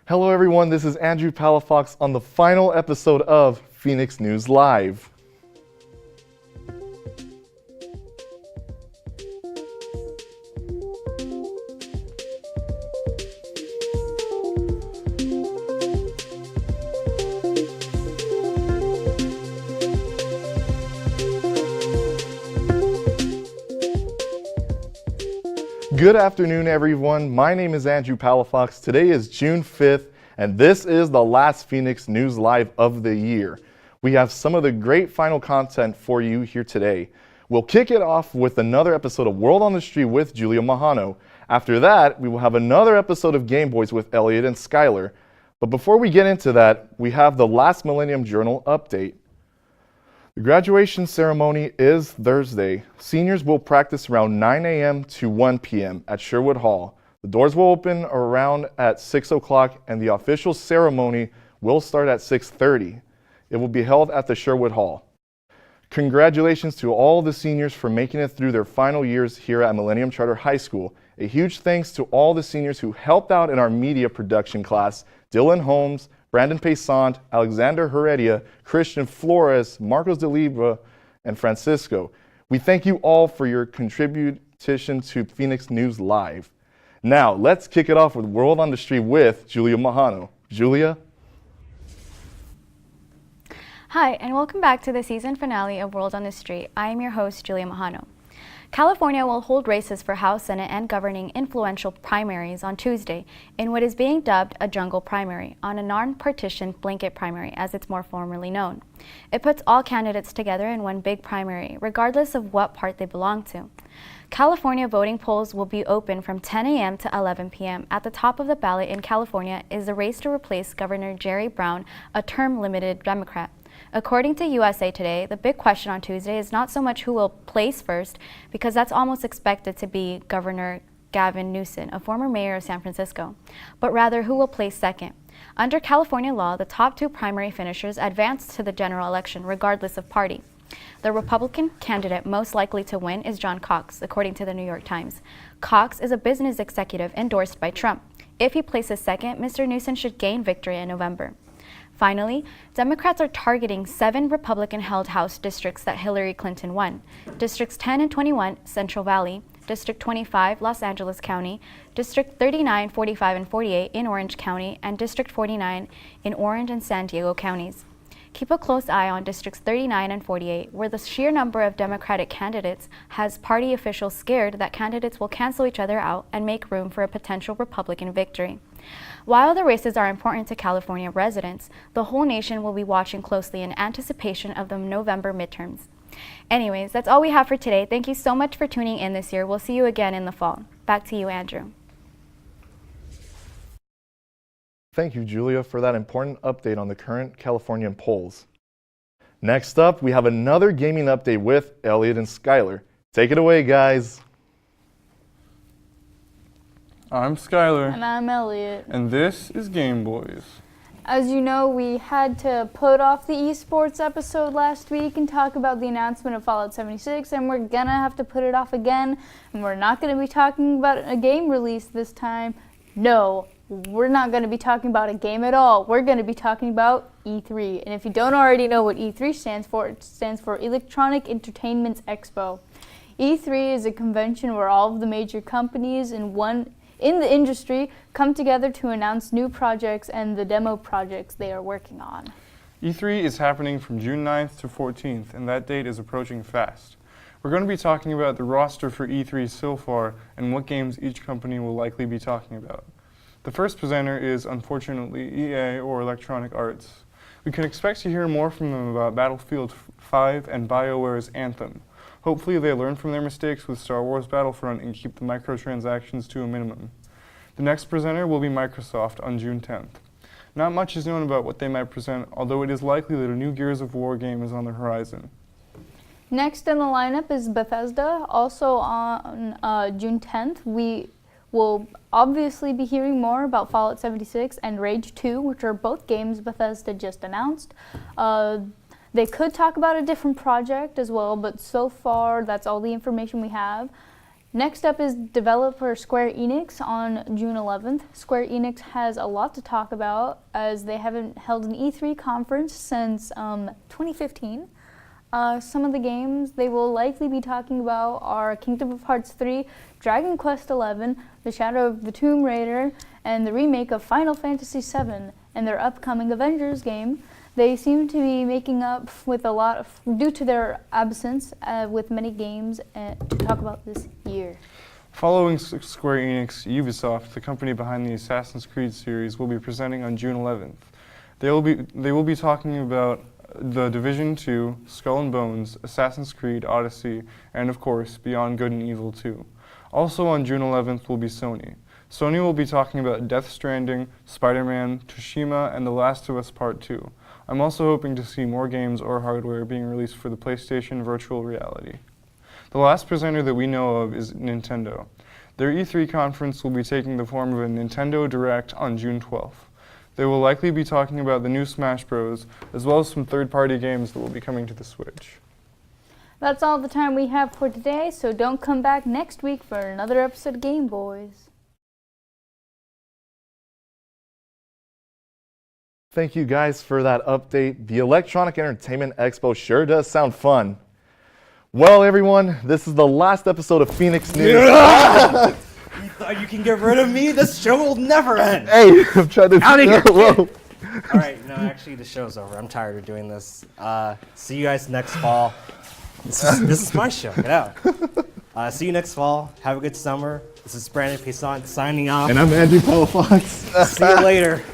Hello everyone, this is Andrew Palafox on the final episode of Phoenix News Live. Good afternoon, everyone. My name is Andrew Palafox. Today is June 5th, and this is the last Phoenix News Live of the year. We have some of the great final content for you here today. We'll kick it off with another episode of World on the Street with Julia Mahano. After that, we will have another episode of Game Boys with Elliot and Skylar. But before we get into that, we have the last Millennium Journal update. The graduation ceremony is Thursday. Seniors will practice around 9 a.m. to 1 p.m. at Sherwood Hall. The doors will open around at 6 o'clock and the official ceremony will start at 6:30. It will be held at the Sherwood Hall. Congratulations to all the seniors for making it through their final years here at Millennium Charter High School. A huge thanks to all the seniors who helped out in our media production class: Dylan Holmes, Brandon Paysant, Alexander Heredia, Christian Flores, Marcos de Libra, and Francisco. We thank you all for your contribution to Phoenix News Live. Now, let's kick it off with World on the Street with Julia Mahano. Julia? Hi, and welcome back to the season finale of World on the Street. I am your host, Julia Mahano. California will hold races for House, Senate, and governing influential primaries on Tuesday in what is being dubbed a jungle primary, on a non-partisan blanket primary, as it's more formally known. It puts all candidates together in one big primary, regardless of what part they belong to. California voting polls will be open from 10 a.m. to 11 p.m. At the top of the ballot in California is the race to replace Governor Jerry Brown, a term-limited Democrat. According to USA Today, the big question on Tuesday is not so much who will place first, because that's almost expected to be Governor Gavin Newsom, a former mayor of San Francisco, but rather who will place second. Under California law, the top two primary finishers advance to the general election, regardless of party. The Republican candidate most likely to win is John Cox, according to the New York Times. Cox is a business executive endorsed by Trump. If he places second, Mr. Newsom should gain victory in November. Finally, Democrats are targeting 7 Republican-held House districts that Hillary Clinton won. Districts 10 and 21, Central Valley; District 25, Los Angeles County; District 39, 45, and 48 in Orange County; and District 49 in Orange and San Diego counties. Keep a close eye on Districts 39 and 48, where the sheer number of Democratic candidates has party officials scared that candidates will cancel each other out and make room for a potential Republican victory. While the races are important to California residents, the whole nation will be watching closely in anticipation of the November midterms. Anyways, that's all we have for today. Thank you so much for tuning in this year. We'll see you again in the fall. Back to you, Andrew. Thank you, Julia, for that important update on the current Californian polls. Next up, we have another gaming update with Elliot and Skylar. Take it away, guys. I'm Skylar. And I'm Elliot. And this is Game Boys. As you know, we had to put off the esports episode last week and talk about the announcement of Fallout 76, and we're gonna have to put it off again, and we're not gonna be talking about a game release this time. No, we're not gonna be talking about a game at all. We're gonna be talking about E3. And if you don't already know what E3 stands for, it stands for Electronic Entertainment Expo. E3 is a convention where all of the major companies in the industry come together to announce new projects and the demo projects they are working on. E3 is happening from June 9th to 14th, and that date is approaching fast. We're going to be talking about the roster for E3 so far and what games each company will likely be talking about. The first presenter is, unfortunately, EA or Electronic Arts. We can expect to hear more from them about Battlefield 5 and BioWare's Anthem. Hopefully they learn from their mistakes with Star Wars Battlefront and keep the microtransactions to a minimum. The next presenter will be Microsoft on June 10th. Not much is known about what they might present, although it is likely that a new Gears of War game is on the horizon. Next in the lineup is Bethesda. Also on June 10th, we will obviously be hearing more about Fallout 76 and Rage 2, which are both games Bethesda just announced. They could talk about a different project as well, but so far that's all the information we have. Next up is developer Square Enix on June 11th. Square Enix has a lot to talk about as they haven't held an E3 conference since 2015. Some of the games they will likely be talking about are Kingdom of Hearts 3, Dragon Quest XI, The Shadow of the Tomb Raider, and the remake of Final Fantasy VII, and their upcoming Avengers game. They seem to be making up with a lot due to their absence with many games to talk about this year. Following Square Enix, Ubisoft, the company behind the Assassin's Creed series, will be presenting on June 11th. They will be talking about The Division 2, Skull and Bones, Assassin's Creed Odyssey, and of course, Beyond Good and Evil 2. Also on June 11th will be Sony. Sony will be talking about Death Stranding, Spider-Man, Tsushima, and The Last of Us Part 2. I'm also hoping to see more games or hardware being released for the PlayStation Virtual Reality. The last presenter that we know of is Nintendo. Their E3 conference will be taking the form of a Nintendo Direct on June 12th. They will likely be talking about the new Smash Bros, as well as some third-party games that will be coming to the Switch. That's all the time we have for today, so don't come back next week for another episode of Game Boys. Thank you guys for that update. The Electronic Entertainment Expo sure does sound fun. Well, everyone, this is the last episode of Phoenix News. You thought you can get rid of me? This show will never end. Hey, I'm trying to... Out of here, Whoa. All right, no, actually, the show's over. I'm tired of doing this. See you guys next fall. This is my show. Get out. See you next fall. Have a good summer. This is Brandon Pesant signing off. And I'm Andrew Palafox. See you later.